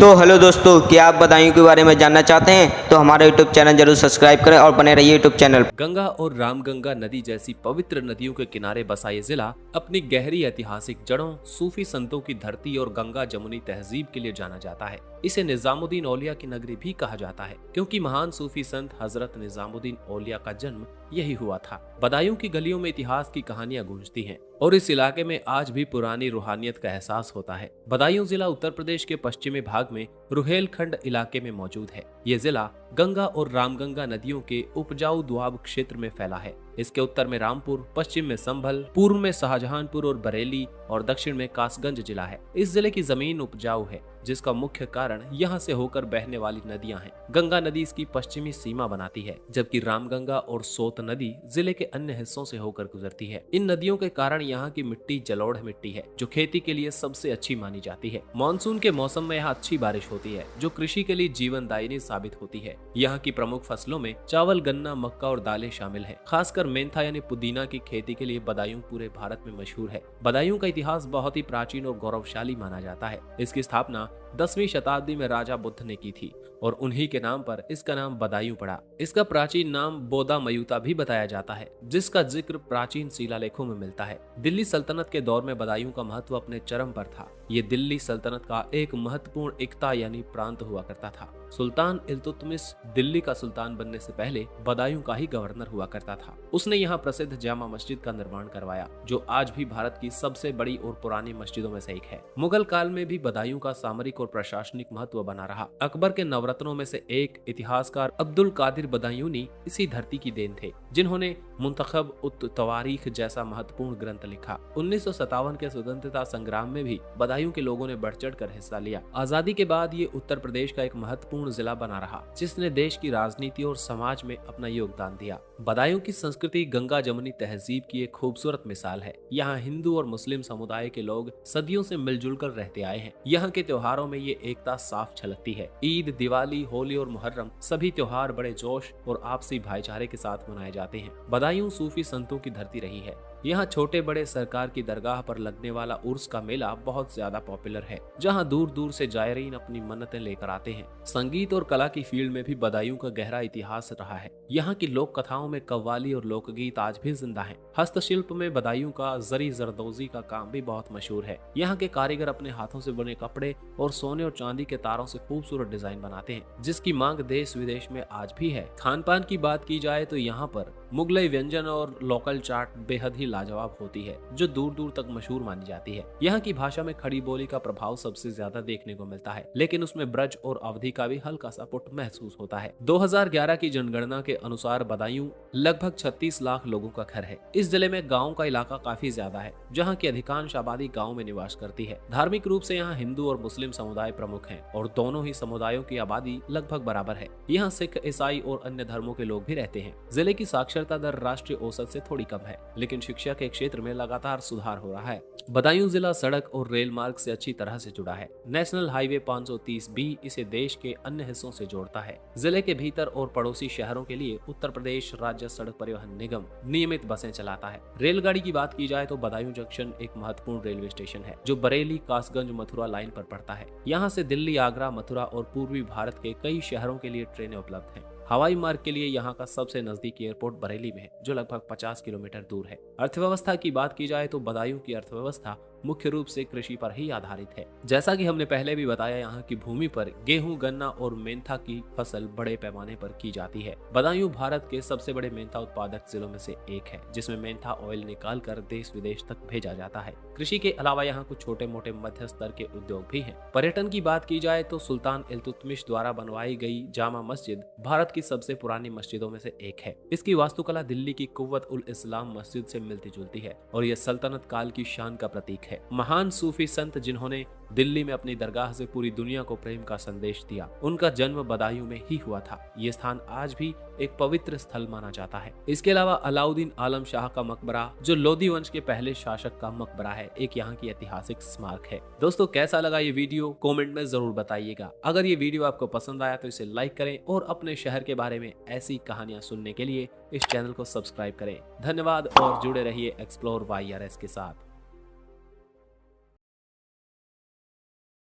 तो हेलो दोस्तों, क्या आप बदायूं के बारे में जानना चाहते हैं तो हमारा यूट्यूब चैनल जरूर सब्सक्राइब करें और बने रहिए यूट्यूब चैनल पर। गंगा और रामगंगा नदी जैसी पवित्र नदियों के किनारे बसा ये जिला अपनी गहरी ऐतिहासिक जड़ों, सूफी संतों की धरती और गंगा जमुनी तहजीब के लिए जाना जाता है। इसे निजामुद्दीन औलिया की नगरी भी कहा जाता है, क्योंकि महान सूफी संत हजरत निजामुद्दीन औलिया का जन्म यही हुआ था। बदायूं की गलियों में इतिहास की कहानियां गूंजती हैं और इस इलाके में आज भी पुरानी रूहानियत का एहसास होता है। बदायूं जिला उत्तर प्रदेश के पश्चिमी भाग में रुहेलखंड इलाके में मौजूद है। ये जिला गंगा और रामगंगा नदियों के उपजाऊ दोआब क्षेत्र में फैला है। इसके उत्तर में रामपुर, पश्चिम में संभल, पूर्व में शाहजहांपुर और बरेली और दक्षिण में कासगंज जिला है। इस जिले की जमीन उपजाऊ है, जिसका मुख्य कारण यहाँ से होकर बहने वाली नदियां हैं। गंगा नदी इसकी पश्चिमी सीमा बनाती है, जबकि रामगंगा और सोत नदी जिले के अन्य हिस्सों से होकर गुजरती है। इन नदियों के कारण यहाँ की मिट्टी जलोढ़ मिट्टी है, जो खेती के लिए सबसे अच्छी मानी जाती है। मानसून के मौसम में यहाँ अच्छी बारिश होती है, जो कृषि के लिए जीवनदायिनी साबित होती है। यहाँ की प्रमुख फसलों में चावल, गन्ना, मक्का और दालें शामिल है। खासकर मेंथा यानी पुदीना की खेती के लिए बदायूं पूरे भारत में मशहूर है। बदायूं का इतिहास बहुत ही प्राचीन और गौरवशाली माना जाता है। इसकी स्थापना 10वीं शताब्दी में राजा बुद्ध ने की थी और उन्हीं के नाम पर इसका नाम बदायूं पड़ा। इसका प्राचीन नाम बोदा मयूता भी बताया जाता है, जिसका जिक्र प्राचीन शिलालेखों में मिलता है। दिल्ली सल्तनत के दौर में बदायूं का महत्व अपने चरम पर था। ये दिल्ली सल्तनत का एक महत्वपूर्ण इक्ता यानी प्रांत हुआ करता था। सुल्तान इल्तुतमिश दिल्ली का सुल्तान बनने से पहले बदायूं का ही गवर्नर हुआ करता था। उसने यहाँ प्रसिद्ध जामा मस्जिद का निर्माण करवाया, जो आज भी भारत की सबसे बड़ी और पुरानी मस्जिदों में से एक है। मुगल काल में भी बदायूं का सामरिक और प्रशासनिक महत्व बना रहा। अकबर के नवरत्नों में से एक इतिहासकार अब्दुल कादिर बदायूनी इसी धरती की देन थे, जिन्होंने मुंतखब उत तवारीख जैसा महत्वपूर्ण ग्रंथ लिखा। 1957 के स्वतंत्रता संग्राम में भी बदायूं के लोगों ने बढ़ चढ़ कर हिस्सा लिया। आजादी के बाद ये उत्तर प्रदेश का एक महत्वपूर्ण जिला बना रहा, जिसने देश की राजनीति और समाज में अपना योगदान दिया। बदायूं की संस्कृति गंगा जमुनी तहजीब की एक खूबसूरत मिसाल है। यहाँ हिंदू और मुस्लिम समुदाय के लोग सदियों से मिलजुल कर रहते आए हैं। यहाँ के त्योहारों में ये एकता साफ झलकती है। ईद, दिवाली, होली और मुहर्रम सभी त्योहार बड़े जोश और आपसी भाईचारे के साथ मनाए जाते हैं। बदायूं सूफी संतों की धरती रही है। यहाँ छोटे बड़े सरकार की दरगाह पर लगने वाला उर्स का मेला बहुत ज्यादा पॉपुलर है, जहाँ दूर दूर से जायरीन अपनी मन्नतें लेकर आते हैं। संगीत और कला की फील्ड में भी बदायूं का गहरा इतिहास रहा है। यहाँ की लोक कथाओं में कव्वाली और लोकगीत आज भी जिंदा हैं। हस्तशिल्प में बदायूं का जरी जरदोजी का काम भी बहुत मशहूर है। यहाँ के कारीगर अपने हाथों से बने कपड़े और सोने और चांदी के तारों से खूबसूरत डिजाइन बनाते हैं, जिसकी मांग देश विदेश में आज भी है। खान पान की बात की जाए तो यहाँ पर मुगलई व्यंजन और लोकल चाट बेहद ही लाजवाब होती है, जो दूर दूर तक मशहूर मानी जाती है। यहाँ की भाषा में खड़ी बोली का प्रभाव सबसे ज्यादा देखने को मिलता है, लेकिन उसमें ब्रज और अवधी का भी हल्का सा पुट महसूस होता है। 2011 की जनगणना के अनुसार बदायूं लगभग 36 लाख लोगों का घर है। इस जिले में गाँव का इलाका काफी ज्यादा है, जहाँ की अधिकांश आबादी गाँव में निवास करती है। धार्मिक रूप से यहाँ हिंदू और मुस्लिम समुदाय प्रमुख हैं और दोनों ही समुदायों की आबादी लगभग बराबर है। यहाँ सिख, ईसाई और अन्य धर्मों के लोग भी रहते हैं। जिले की साक्षरता दर राष्ट्रीय औसत से थोड़ी कम है, लेकिन शिक्षा के क्षेत्र में लगातार सुधार हो रहा है। बदायूं जिला सड़क और रेल मार्ग से अच्छी तरह से जुड़ा है। नेशनल हाईवे 530 भी इसे देश के अन्य हिस्सों से जोड़ता है। जिले के भीतर और पड़ोसी शहरों के लिए उत्तर प्रदेश राज्य सड़क परिवहन निगम नियमित बसें चलाता है। रेलगाड़ी की बात की जाए तो बदायूं जंक्शन एक महत्वपूर्ण रेलवे स्टेशन है, जो बरेली, कासगंज, मथुरा लाइन पर पड़ता है। यहाँ से दिल्ली, आगरा, मथुरा और पूर्वी भारत के कई शहरों के लिए ट्रेनें उपलब्ध हैं। हवाई मार्ग के लिए यहाँ का सबसे नजदीकी एयरपोर्ट बरेली में है, जो लगभग 50 किलोमीटर दूर है। अर्थव्यवस्था की बात की जाए तो बदायूं की अर्थव्यवस्था मुख्य रूप से कृषि पर ही आधारित है। जैसा कि हमने पहले भी बताया, यहाँ की भूमि पर गेहूं, गन्ना और मेंथा की फसल बड़े पैमाने पर की जाती है। बदायूं भारत के सबसे बड़े मेंथा उत्पादक जिलों में से एक है, जिसमें मेंथा ऑयल निकाल कर देश विदेश तक भेजा जाता है। कृषि के अलावा यहाँ कुछ छोटे मोटे मध्य स्तर के उद्योग भी हैं। पर्यटन की बात की जाए तो सुल्तान इल्तुतमिश द्वारा बनवाई गई जामा मस्जिद भारत की सबसे पुरानी मस्जिदों में से एक है। इसकी वास्तुकला दिल्ली की कुव्वत उल इस्लाम मस्जिद से मिलती जुलती है और यह सल्तनत काल की शान का प्रतीक है। महान सूफी संत जिन्होंने दिल्ली में अपनी दरगाह से पूरी दुनिया को प्रेम का संदेश दिया, उनका जन्म बदायूं में ही हुआ था। ये स्थान आज भी एक पवित्र स्थल माना जाता है। इसके अलावा अलाउद्दीन आलम शाह का मकबरा, जो लोधी वंश के पहले शासक का मकबरा है, एक यहाँ की ऐतिहासिक स्मारक है। दोस्तों, कैसा लगा ये वीडियो कमेंट में जरूर बताइएगा। अगर ये वीडियो आपको पसंद आया तो इसे लाइक करें और अपने शहर के बारे में ऐसी कहानियां सुनने के लिए इस चैनल को सब्सक्राइब करें। धन्यवाद और जुड़े रहिए एक्सप्लोर YRS के साथ।